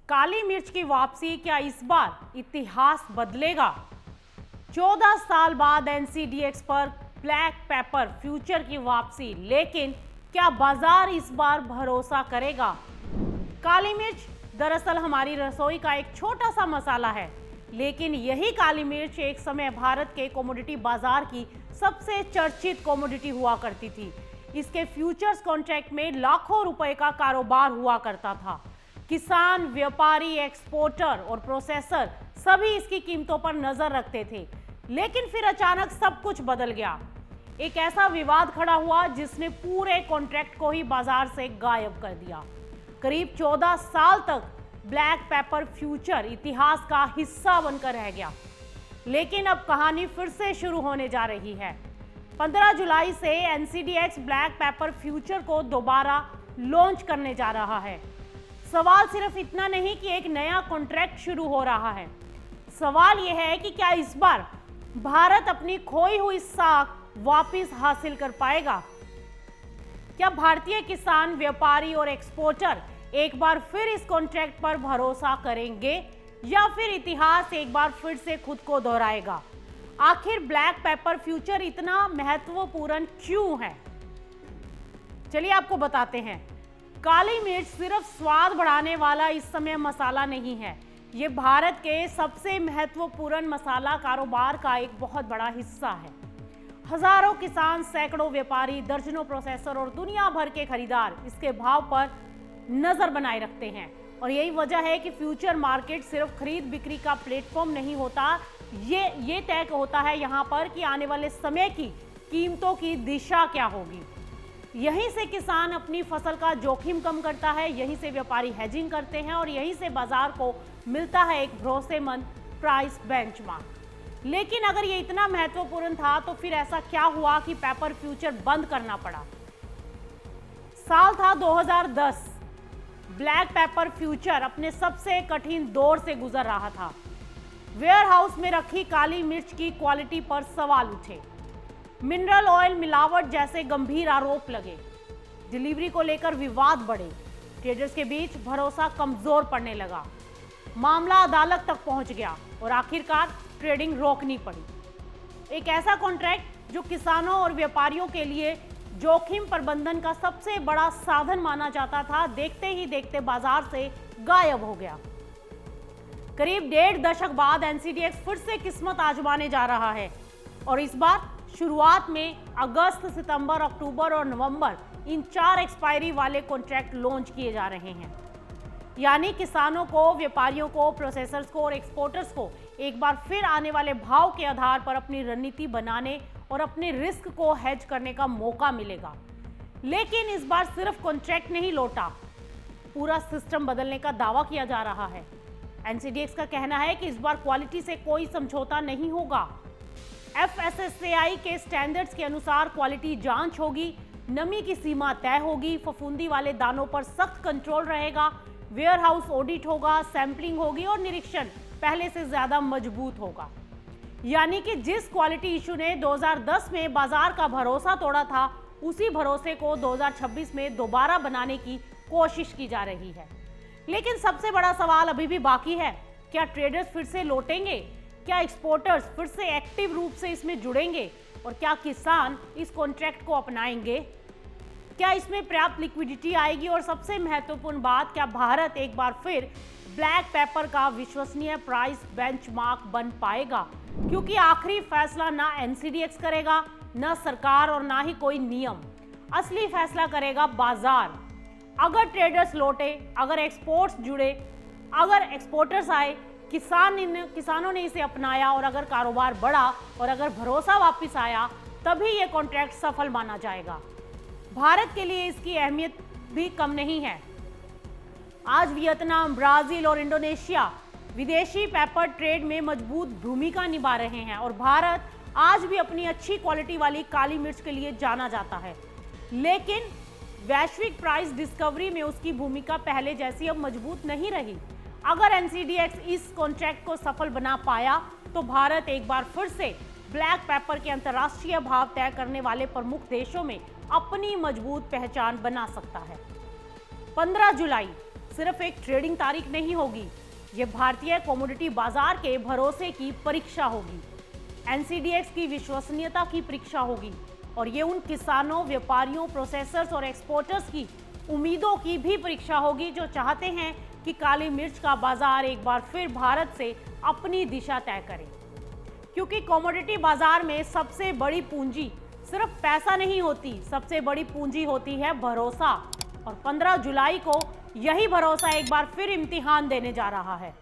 काली मिर्च की वापसी, क्या इस बार इतिहास बदलेगा? 14 साल बाद एनसीडीएक्स पर ब्लैक पेपर फ्यूचर की वापसी, लेकिन क्या बाजार इस बार भरोसा करेगा? काली मिर्च दरअसल हमारी रसोई का एक छोटा सा मसाला है, लेकिन यही काली मिर्च एक समय भारत के कमोडिटी बाजार की सबसे चर्चित कमोडिटी हुआ करती थी। इसके फ्यूचर्स कॉन्ट्रैक्ट में लाखों रुपए का कारोबार हुआ करता था। किसान, व्यापारी, एक्सपोर्टर और प्रोसेसर सभी इसकी कीमतों पर नजर रखते थे, लेकिन फिर अचानक सब कुछ बदल गया। एक ऐसा विवाद खड़ा हुआ जिसने पूरे कॉन्ट्रैक्ट को ही बाजार से गायब कर दिया। करीब 14 साल तक ब्लैक पेपर फ्यूचर इतिहास का हिस्सा बनकर रह गया, लेकिन अब कहानी फिर से शुरू होने जा रही है। 15 जुलाई से एनसीडीएक्स ब्लैक पेपर फ्यूचर को दोबारा लॉन्च करने जा रहा है। सवाल सिर्फ इतना नहीं कि एक नया कॉन्ट्रैक्ट शुरू हो रहा है, सवाल यह है कि क्या इस बार भारत अपनी खोई हुई साख वापस हासिल कर पाएगा? क्या भारतीय किसान, व्यापारी और एक्सपोर्टर एक बार फिर इस कॉन्ट्रैक्ट पर भरोसा करेंगे या फिर इतिहास एक बार फिर से खुद को दोहराएगा? आखिर ब्लैक पेपर फ्यूचर इतना महत्वपूर्ण क्यों है? चलिए आपको बताते हैं। काली मिर्च सिर्फ स्वाद बढ़ाने वाला इस समय मसाला नहीं है, ये भारत के सबसे महत्वपूर्ण मसाला कारोबार का एक बहुत बड़ा हिस्सा है। हजारों किसान, सैकड़ों व्यापारी, दर्जनों प्रोसेसर और दुनिया भर के खरीदार इसके भाव पर नजर बनाए रखते हैं, और यही वजह है कि फ्यूचर मार्केट सिर्फ खरीद बिक्री का प्लेटफॉर्म नहीं होता, ये तय होता है यहाँ पर कि आने वाले समय की कीमतों की दिशा क्या होगी। यहीं से किसान अपनी फसल का जोखिम कम करता है, यहीं से व्यापारी हेजिंग करते हैं और यहीं से बाजार को मिलता है एक भरोसेमंद प्राइस बेंचमार्क। लेकिन अगर ये इतना महत्वपूर्ण था तो फिर ऐसा क्या हुआ कि पेपर फ्यूचर बंद करना पड़ा? साल था 2010। ब्लैक पेपर फ्यूचर अपने सबसे कठिन दौर से गुजर रहा था। वेयरहाउस में रखी काली मिर्च की क्वालिटी पर सवाल उठे, मिनरल ऑयल मिलावट जैसे गंभीर आरोप लगे, डिलीवरी को लेकर विवाद बढ़े, ट्रेडर्स के बीच भरोसा कमजोर पड़ने लगा, मामला अदालत तक पहुंच गया और आखिरकार ट्रेडिंग रोकनी पड़ी। एक ऐसा कॉन्ट्रैक्ट जो किसानों और व्यापारियों के लिए जोखिम प्रबंधन का सबसे बड़ा साधन माना जाता था, देखते ही देखते बाजार से गायब हो गया। करीब 1.5 दशक बाद एनसीडीएक्स फिर से किस्मत आजमाने जा रहा है, और इस बार शुरुआत में अगस्त, सितंबर, अक्टूबर और नवंबर इन 4 एक्सपायरी वाले कॉन्ट्रैक्ट लॉन्च किए जा रहे हैं। यानी किसानों को, व्यापारियों को, प्रोसेसर्स को और एक्सपोर्टर्स को एक बार फिर आने वाले भाव के आधार पर अपनी रणनीति बनाने और अपने रिस्क को हेज करने का मौका मिलेगा। लेकिन इस बार सिर्फ कॉन्ट्रैक्ट नहीं लौटा, पूरा सिस्टम बदलने का दावा किया जा रहा है। एनसीडीएक्स का कहना है कि इस बार क्वालिटी से कोई समझौता नहीं होगा। एफएसएसएआई के स्टैंडर्ड्स के अनुसार क्वालिटी जांच होगी, नमी की सीमा तय होगी, फफूंदी वाले दानों पर सख्त कंट्रोल रहेगा, वेयरहाउस ऑडिट होगा, सैंपलिंग होगी और निरीक्षण पहले से ज्यादा मजबूत होगा। यानी कि जिस क्वालिटी इशू ने 2010 में बाजार का भरोसा तोड़ा था, उसी भरोसे को 2026 में दोबारा बनाने की कोशिश की जा रही है। लेकिन सबसे बड़ा सवाल अभी भी बाकी है, क्या ट्रेडर्स फिर से लौटेंगे? क्या एक्सपोर्टर्स फिर से एक्टिव रूप से इसमें जुड़ेंगे? और क्या किसान इस कॉन्ट्रैक्ट को अपनाएंगे? क्या इसमें पर्याप्त लिक्विडिटी आएगी? और सबसे महत्वपूर्ण बात, क्या भारत एक बार फिर ब्लैक पेपर का विश्वसनीय प्राइस बेंचमार्क बन पाएगा? क्योंकि आखिरी फैसला ना एनसीडीएक्स करेगा, ना सरकार और ना ही कोई नियम। असली फैसला करेगा बाजार। अगर ट्रेडर्स लौटे, अगर एक्सपोर्ट्स जुड़े, अगर एक्सपोर्टर्स आए, किसानों ने इसे अपनाया और अगर कारोबार बढ़ा और अगर भरोसा वापस आया, तभी यह कॉन्ट्रैक्ट सफल माना जाएगा। भारत के लिए इसकी अहमियत भी कम नहीं है। आज वियतनाम, ब्राजील और इंडोनेशिया विदेशी पेपर ट्रेड में मजबूत भूमिका निभा रहे हैं, और भारत आज भी अपनी अच्छी क्वालिटी वाली काली मिर्च के लिए जाना जाता है। लेकिन वैश्विक प्राइस डिस्कवरी में उसकी भूमिका पहले जैसी अब मजबूत नहीं रही। अगर एनसीडीएक्स इस कॉन्ट्रैक्ट को सफल बना पाया तो भारत एक बार फिर से ब्लैक पेपर के अंतर्राष्ट्रीय भाव तय करने वाले प्रमुख देशों में अपनी मजबूत पहचान बना सकता है। 15 जुलाई सिर्फ एक ट्रेडिंग तारीख नहीं होगी, ये भारतीय कमोडिटी बाजार के भरोसे की परीक्षा होगी। एनसीडीएक्स की विश्वसनीयता की परीक्षा होगी और ये उन किसानों, व्यापारियों, प्रोसेसर्स और एक्सपोर्टर्स की उम्मीदों की भी परीक्षा होगी जो चाहते हैं कि काली मिर्च का बाजार एक बार फिर भारत से अपनी दिशा तय करे। क्योंकि कमोडिटी बाजार में सबसे बड़ी पूंजी सिर्फ पैसा नहीं होती, सबसे बड़ी पूंजी होती है भरोसा। और 15 जुलाई को यही भरोसा एक बार फिर इम्तिहान देने जा रहा है।